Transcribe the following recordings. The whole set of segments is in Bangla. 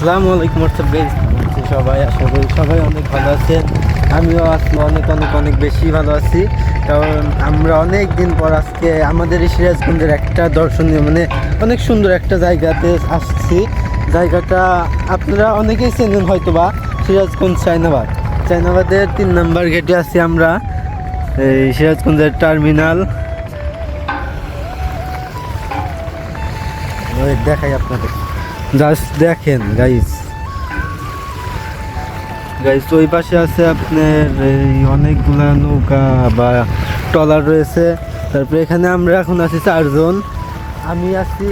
আসসালামু আলাইকুম গাইস, সবাই আশা করি সবাই অনেক ভালো আছেন। আমিও আজকে অনেক অনেক অনেক বেশি ভালো আছি, কারণ আমরা অনেক দিন পর আজকে আমাদের এই সিরাজগঞ্জের একটা দর্শনীয় অনেক সুন্দর একটা জায়গাতে আসছি। জায়গাটা আপনারা অনেকেই চেনেন হয়তো বা, সিরাজগঞ্জ চায়নাবাদের 3 নম্বর গেটে আছি আমরা। এই সিরাজগঞ্জের টার্মিনাল দেখাই আপনাদের, জাস্ট দেখেন গাইস। ওই পাশে আছে আপনার এই অনেকগুলা নৌকা বা ট্রলার রয়েছে। তারপরে এখানে আমরা এখন আছি 4 জন, আমি আছি,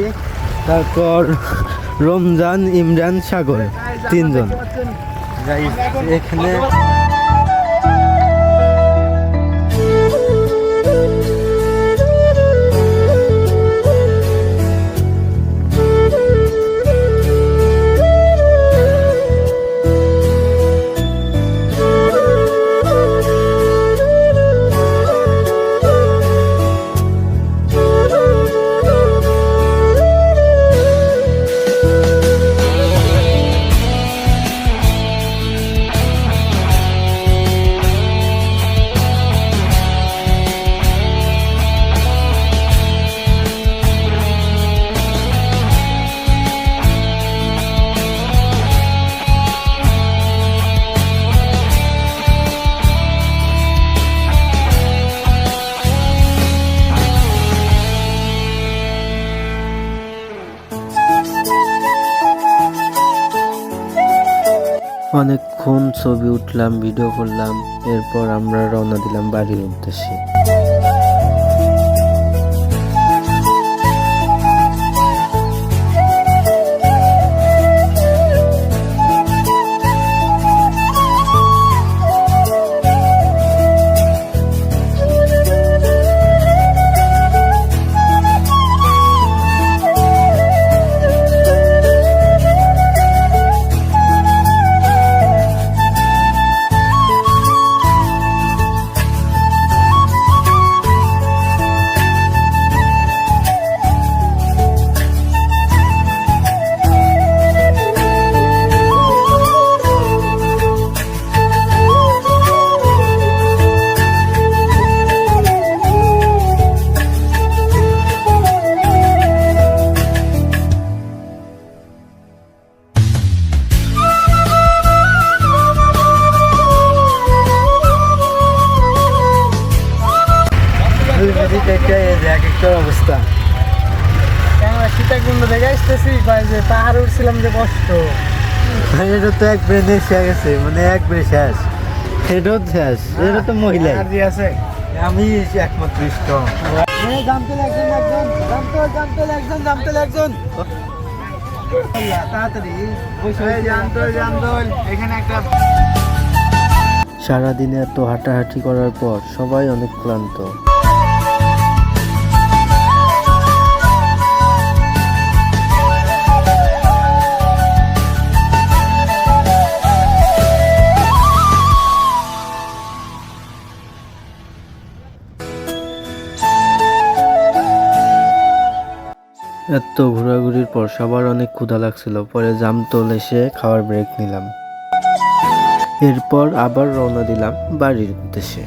তারপর রমজান, ইমরান, সাগর, 3 জন গাইস এখানে। অনেকক্ষণ ছবি উঠলাম, ভিডিও করলাম, এরপর আমরা রওনা দিলাম বাড়ির উদ্দেশ্যে। অবস্থা সীতাকুণ্ড দেখে আসতেছি, যে পাহাড় উঠছিলাম যে কষ্ট, এটা তো একবারে শেষ গেছে, একবারে শেষ, এটাও শেষ, এটা তো মহিলা আছে, আমি একমাত্র ইষ্ট। সারাদিনে এত হাঁটাহাঁটি করার পর সবাই অনেক ক্লান্ত। এত ঘোরাঘুরির পর সবার অনেক ক্ষুধা লাগছিল, পরে জামতল এসে খাওয়ার ব্রেক নিলাম, এরপর আবার রওনা দিলাম বাড়ির উদ্দেশ্যে।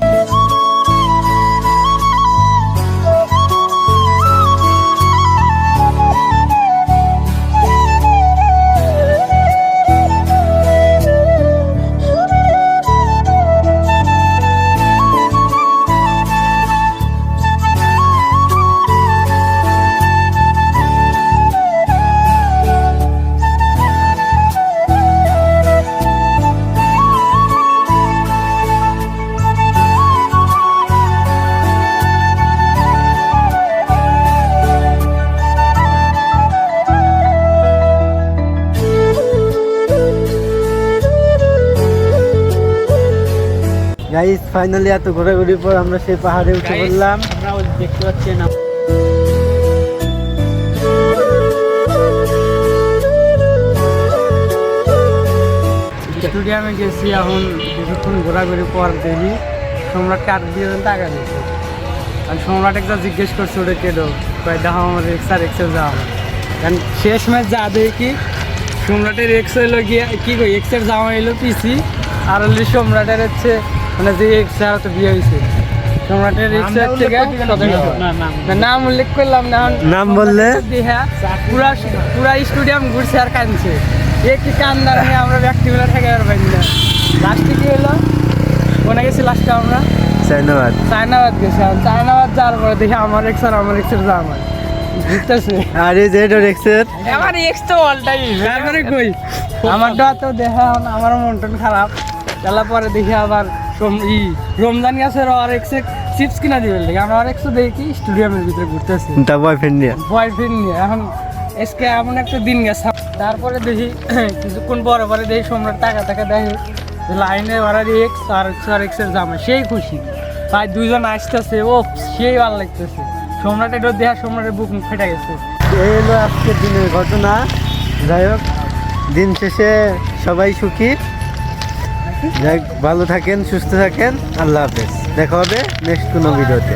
গাইস ফাইনালি এত ঘোরাঘুরির পর আমরা সেই পাহাড়ে উঠে পড়লাম। আপনারা দেখতে পাচ্ছেন স্টেডিয়ামে গেছি, এখন কিছুক্ষণ ঘোরাঘুরির পর দেখি সম্রাটকে আর দিয়ে টাকা দিচ্ছে। আমি সম্রাট একটা জিজ্ঞেস করছি ওটা কেডো, দেখা আমার এক্সার যাওয়া, কারণ শেষ ম্যাচ যা দেখি সম্রাটের এক্স হইলো গিয়া কি কই এক্সের জামা হইলো পিসি আর হলো সম্রাটের হচ্ছে মানে যে এক্স আর তো বিয়ে হয়েছে সম্রাটের এক্স হচ্ছে নাম উল্লেখ করলাম না নাম বললে হ্যাঁ পুরা পুরা স্টেডিয়াম ঘুরছে আর কাঁদছে এ কি কান্দার নিয়ে আমরা ব্যক্তিগুলো ঠেকে আর পাইনি না লাস্টে কি হলো কোনে গেছি লাস্টে আমরা চায়নাবাদ গেছি চায়নাবাদ যাওয়ার পরে দেখি আমার এক্স আর আমার এক্সের জামা ঘুরতেছে আর এই যে এটা এক্সের আমার এক্স তো অল টাইম তারপরে কই আমারটা তো দেখা আমার মন টন খারাপ তাহলে পরে দেখি আবার রমজান গেছে আর এক্স চিপস কিনা দিবে দেখি আমার এক্স দেখি স্টেডিয়ামের ভিতরে ঘুরতেছে তা বয়ফ্রেন্ড নিয়ে নিয়ে এখন এসকে এমন একটা দিন গেছে তারপরে দেখি কিছুক্ষণ পরে পরে দেখি সম্রাট টাকা দেখে লাইনে ওরা এক্স আর এক্সের জামা সেই খুশি প্রায় দুইজন আসতেছে ও সেই ভালো লাগতেছে সম্রাটের দেখা সম্রাটের বুক ফেটে গেছে এই হলো আজকের দিনের ঘটনা যাই হোক দিন শেষে সবাই সুখী যাই হোক, ভালো থাকেন সুস্থ থাকেন আল্লাহ হাফেজ দেখা হবে নেক্সট কোনো ভিডিওতে